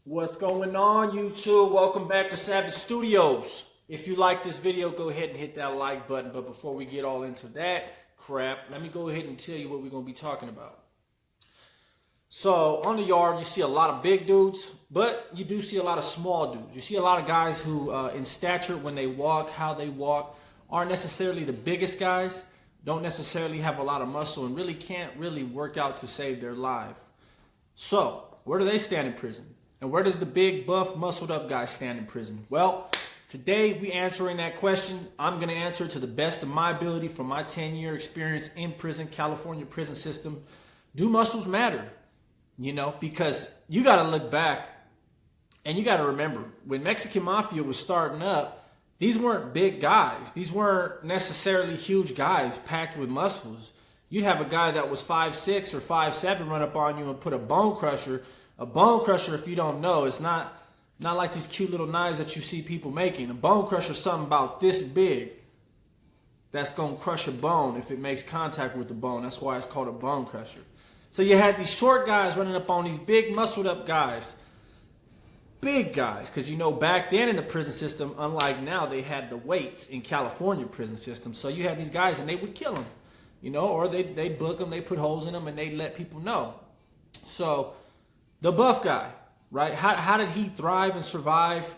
What's going on, YouTube? Welcome back to Savage Studios. If you like this video, go ahead and hit that like button. But before we get all into that crap, let me go ahead and tell you what we're going to be talking about. So on the yard, you see a lot of big dudes, but you do see a lot of small dudes. You see a lot of guys who, in stature, when they walk, how they walk, aren't necessarily the biggest guys, don't necessarily have a lot of muscle, and really can't really work out to save their life. So where do they stand in prison? And where does the big, buff, muscled up guy stand in prison? Well, today we answering that question. I'm going to answer to the best of my ability from my 10-year experience in prison, California prison system. Do muscles matter? You know, because you got to look back and you got to remember when Mexican Mafia was starting up, these weren't big guys. These weren't necessarily huge guys packed with muscles. You'd have a guy that was 5'6" or 5'7" run up on you and put a bone crusher. A bone crusher, if you don't know, it's not like these cute little knives that you see people making. A bone crusher is something about this big that's going to crush a bone if it makes contact with the bone. That's why it's called a bone crusher. So you had these short guys running up on these big muscled up guys. Big guys, because you know back then in the prison system, unlike now, they had the weights in California prison system. So you had these guys and they would kill them, you know, or they'd book them, they put holes in them and they'd let people know. So the buff guy, right? How did he thrive and survive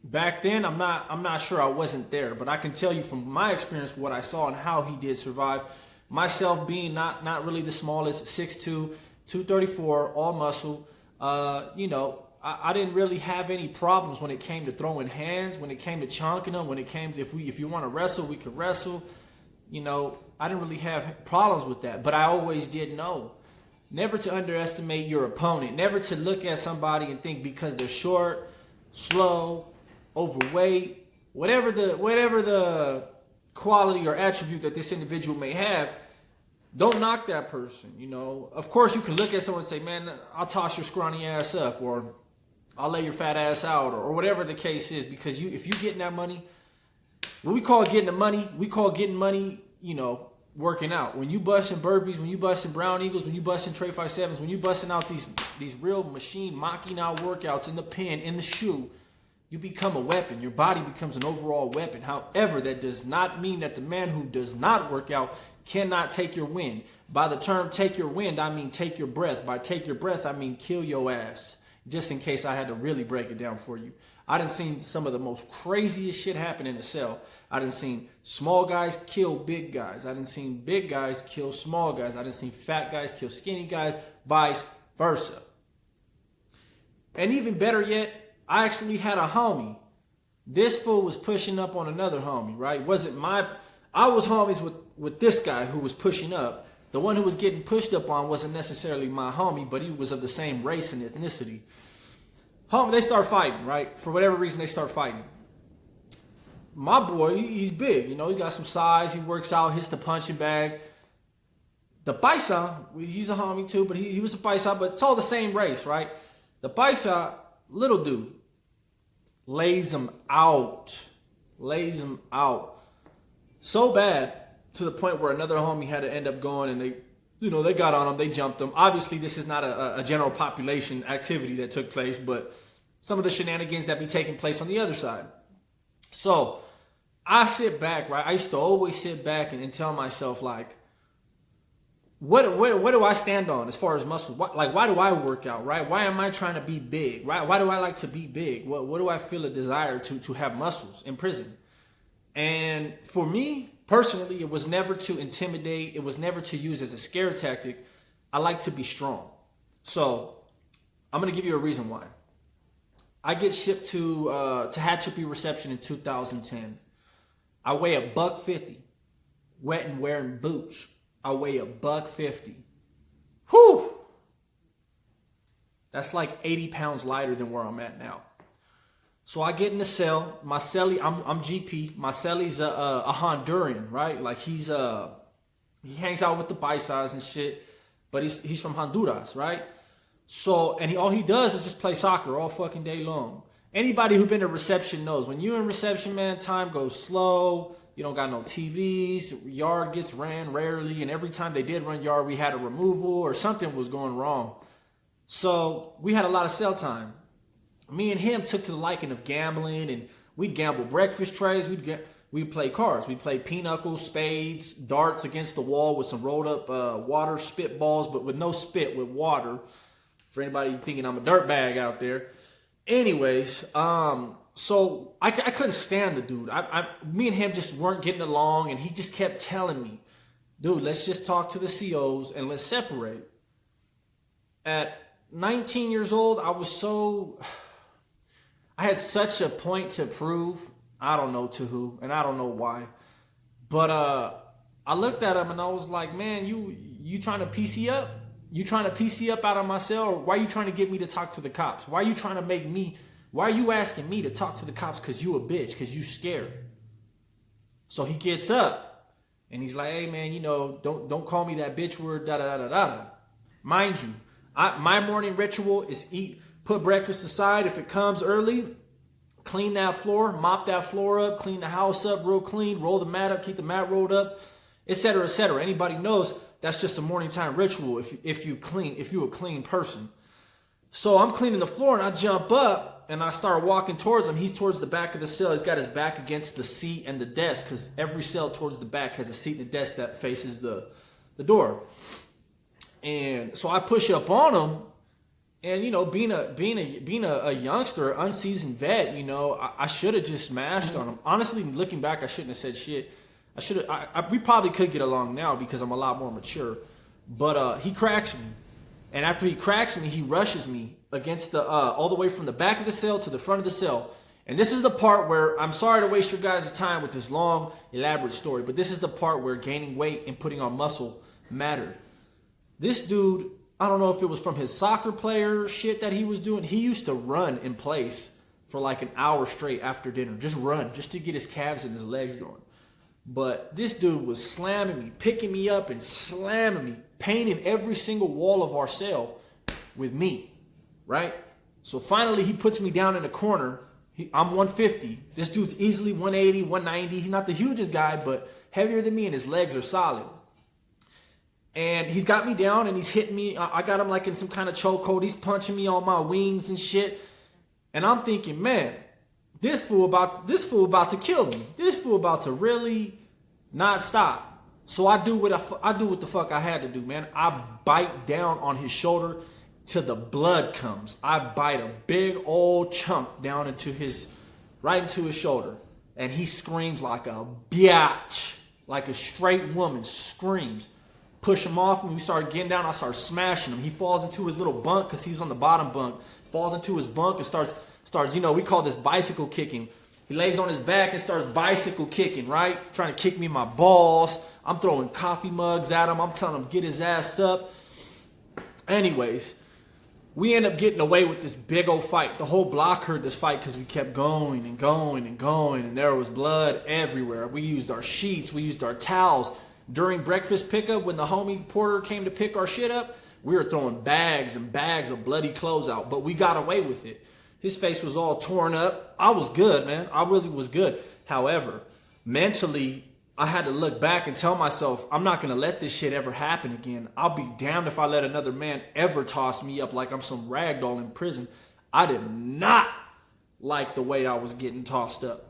back then? I'm not sure. I wasn't there, but I can tell you from my experience what I saw and how he did survive. Myself being not really the smallest, 6'2", 234, all muscle. You know, I didn't really have any problems when it came to throwing hands, when it came to chonking them, when it came to if you want to wrestle, we could wrestle. You know, I didn't really have problems with that, but I always did know. Never to underestimate your opponent. Never to look at somebody and think because they're short, slow, overweight, whatever the quality or attribute that this individual may have, don't knock that person. You know, of course you can look at someone and say, man, I'll toss your scrawny ass up, or I'll lay your fat ass out, or whatever the case is, because if you getting that money, what we call getting the money, we call getting money, you know, working out. When you busting burpees, when you busting brown eagles, when you busting tray 5-7s, when you busting out these real machine mocking out workouts in the pen, in the shoe, you become a weapon. Your body becomes an overall weapon. However, that does not mean that the man who does not work out cannot take your wind. By the term take your wind, I mean take your breath. By take your breath, I mean kill your ass. Just in case I had to really break it down for you. I done seen some of the most craziest shit happen in the cell. I done seen small guys kill big guys. I done seen big guys kill small guys. I done seen fat guys kill skinny guys, vice versa. And even better yet, I actually had a homie. This fool was pushing up on another homie, right? I was homies with this guy who was pushing up. The one who was getting pushed up on wasn't necessarily my homie, but he was of the same race and ethnicity. Homie, they start fighting, right? For whatever reason, they start fighting. My boy, he's big, you know, he got some size, he works out, hits the punching bag. The paisa, he's a homie too, but he was a paisa, but it's all the same race, right? The paisa, little dude, lays him out. So bad to the point where another homie had to end up going and they got on him, they jumped him. Obviously, this is not a general population activity that took place, but some of the shenanigans that be taking place on the other side. So I sit back, right? I used to always sit back and tell myself, like, what do I stand on as far as muscle? Why do I work out, right? Why am I trying to be big, right? Why do I like to be big? What do I feel a desire to have muscles in prison? And for me, personally, it was never to intimidate. It was never to use as a scare tactic. I like to be strong. So I'm going to give you a reason why. I get shipped to Tehachapi Reception in 2010. I weigh $150, wet and wearing boots. I weigh $150. Whew! That's like 80 pounds lighter than where I'm at now. So I get in the cell. My cellie, I'm GP. My cellie's a Honduran, right? Like he hangs out with the paisas and shit, but he's from Honduras, right? So, and all he does is just play soccer all fucking day long. Anybody who been to reception knows when you're in reception, man, time goes slow. You don't got no TVs. Yard gets ran rarely, and every time they did run yard, we had a removal or something was going wrong. So we had a lot of cell time. me and him took to the liking of gambling, and we'd gamble breakfast trays. We'd play cards. We'd play pinochle, spades, darts against the wall with some rolled up water spitballs, but with no spit, with water. For anybody thinking I'm a dirtbag out there. Anyways, so I couldn't stand the dude. Me and him just weren't getting along, and he just kept telling me, dude, let's just talk to the COs and let's separate. At 19 years old, I had such a point to prove. I don't know to who, and I don't know why. But I looked at him and I was like, man, you trying to PC up? You trying to PC up out of my cell? Or why are you trying to get me to talk to the cops? Why are you trying to why are you asking me to talk to the cops? Because you a bitch, because you scared. So he gets up and he's like, hey man, don't call me that bitch word, da da da da da. Mind you, my morning ritual is put breakfast aside. If it comes early, clean that floor, mop that floor up, clean the house up real clean, roll the mat up, keep the mat rolled up, etc., etc. Anybody knows that's just a morning time ritual if you're a clean person. So I'm cleaning the floor and I jump up and I start walking towards him. He's towards the back of the cell. He's got his back against the seat and the desk, because every cell towards the back has a seat and a desk that faces the door. And so I push up on him. And being a youngster, unseasoned vet, I should have just smashed on him. Honestly, looking back, I shouldn't have said shit. We probably could get along now because I'm a lot more mature. But he cracks me, and after he cracks me, he rushes me against the all the way from the back of the cell to the front of the cell. And this is the part where I'm sorry to waste your guys' time with this long, elaborate story, but this is the part where gaining weight and putting on muscle mattered. This dude, I don't know if it was from his soccer player shit that he was doing. He used to run in place for like an hour straight after dinner. Just run, just to get his calves and his legs going. But this dude was slamming me, picking me up and slamming me, painting every single wall of our cell with me, right? So finally he puts me down in the corner. I'm 150. This dude's easily 180, 190. He's not the hugest guy, but heavier than me, and his legs are solid. And he's got me down and he's hitting me. I got him like in some kind of chokehold. He's punching me on my wings and shit. And I'm thinking, man, this fool about to kill me. This fool about to really not stop. So I do what the fuck I had to do, man. I bite down on his shoulder till the blood comes. I bite a big old chunk down right into his shoulder. And he screams like a biatch, like a straight woman screams. Push him off, and we started getting down. I started smashing him. He falls into his little bunk because he's on the bottom bunk. Falls into his bunk and starts. We call this bicycle kicking. He lays on his back and starts bicycle kicking, right? Trying to kick me in my balls. I'm throwing coffee mugs at him. I'm telling him get his ass up. Anyways, we end up getting away with this big old fight. The whole block heard this fight because we kept going and going and going, and there was blood everywhere. We used our sheets. We used our towels. During breakfast pickup, when the homie porter came to pick our shit up, we were throwing bags and bags of bloody clothes out, but we got away with it. His face was all torn up. I was good, man. I really was good. However, mentally, I had to look back and tell myself, I'm not going to let this shit ever happen again. I'll be damned if I let another man ever toss me up like I'm some ragdoll in prison. I did not like the way I was getting tossed up.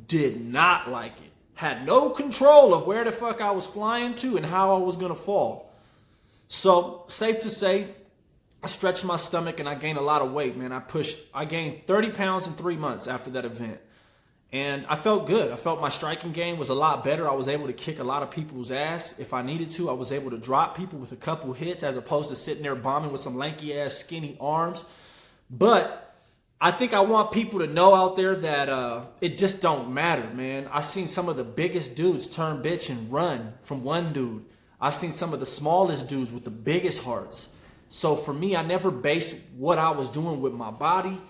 Did not like it. Had no control of where the fuck I was flying to and how I was going to fall. So, safe to say, I stretched my stomach and I gained a lot of weight, man. I gained 30 pounds in 3 months after that event. And I felt good. I felt my striking game was a lot better. I was able to kick a lot of people's ass if I needed to. I was able to drop people with a couple hits as opposed to sitting there bombing with some lanky ass skinny arms. But I think I want people to know out there that it just don't matter, man. I've seen some of the biggest dudes turn bitch and run from one dude. I've seen some of the smallest dudes with the biggest hearts. So for me, I never based what I was doing with my body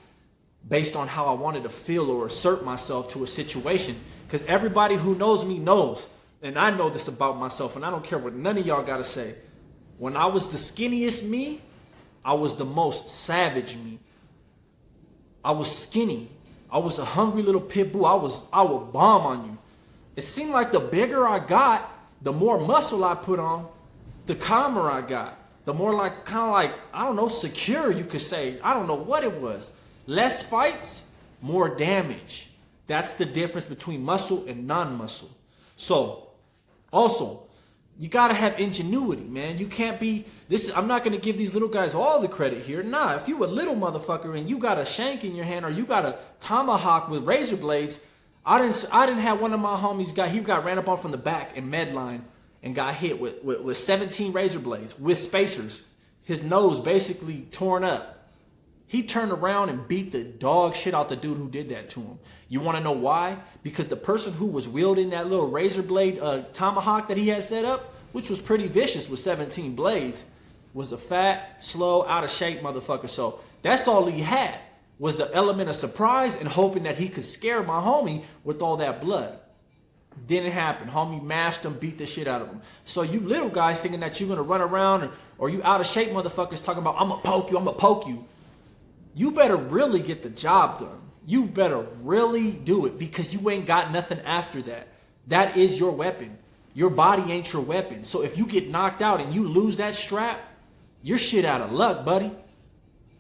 based on how I wanted to feel or assert myself to a situation. Because everybody who knows me knows, and I know this about myself, and I don't care what none of y'all got to say. When I was the skinniest me, I was the most savage me. I was skinny. I was a hungry little pit bull. I would bomb on you. It seemed like the bigger I got, the more muscle I put on, the calmer I got. The more kind of like, I don't know, secure you could say. I don't know what it was. Less fights, more damage. That's the difference between muscle and non-muscle. So, also, you gotta have ingenuity, man. You can't be I'm not gonna give these little guys all the credit here. Nah, if you a little motherfucker and you got a shank in your hand or you got a tomahawk with razor blades, I didn't have one of my homies he got ran up on from the back in Medline and got hit with 17 razor blades with spacers. His nose basically torn up. He turned around and beat the dog shit out the dude who did that to him. You want to know why? Because the person who was wielding that little razor blade tomahawk that he had set up, which was pretty vicious with 17 blades, was a fat, slow, out of shape motherfucker. So that's all he had, was the element of surprise and hoping that he could scare my homie with all that blood. Didn't happen. Homie mashed him, beat the shit out of him. So you little guys thinking that you're going to run around or you out of shape motherfuckers talking about, I'm going to poke you. You better really get the job done. You better really do it because you ain't got nothing after that. That is your weapon. Your body ain't your weapon. So if you get knocked out and you lose that strap, you're shit out of luck, buddy.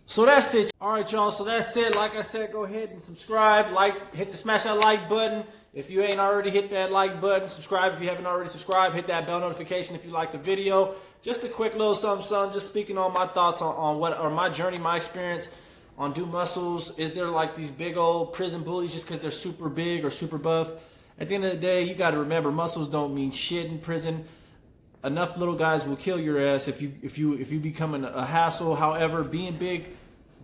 So that's it. All right, y'all. So that's it. Like I said, go ahead and subscribe. Smash that like button. If you ain't already hit that like button, subscribe if you haven't already subscribed. Hit that bell notification if you like the video. Just a quick little something, just speaking on my thoughts on my journey, my experience on Do Muscles. Is there like these big old prison bullies just because they're super big or super buff? At the end of the day, you got to remember, muscles don't mean shit in prison. Enough little guys will kill your ass if you become a hassle. However, being big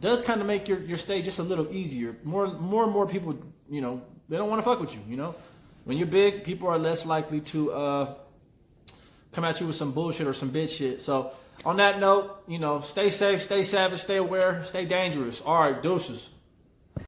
does kind of make your stay just a little easier. More and more people, you know, they don't want to fuck with you. You know, when you're big, people are less likely to come at you with some bullshit or some bitch shit. So on that note, you know, stay safe, stay savage, stay aware, stay dangerous. All right, deuces.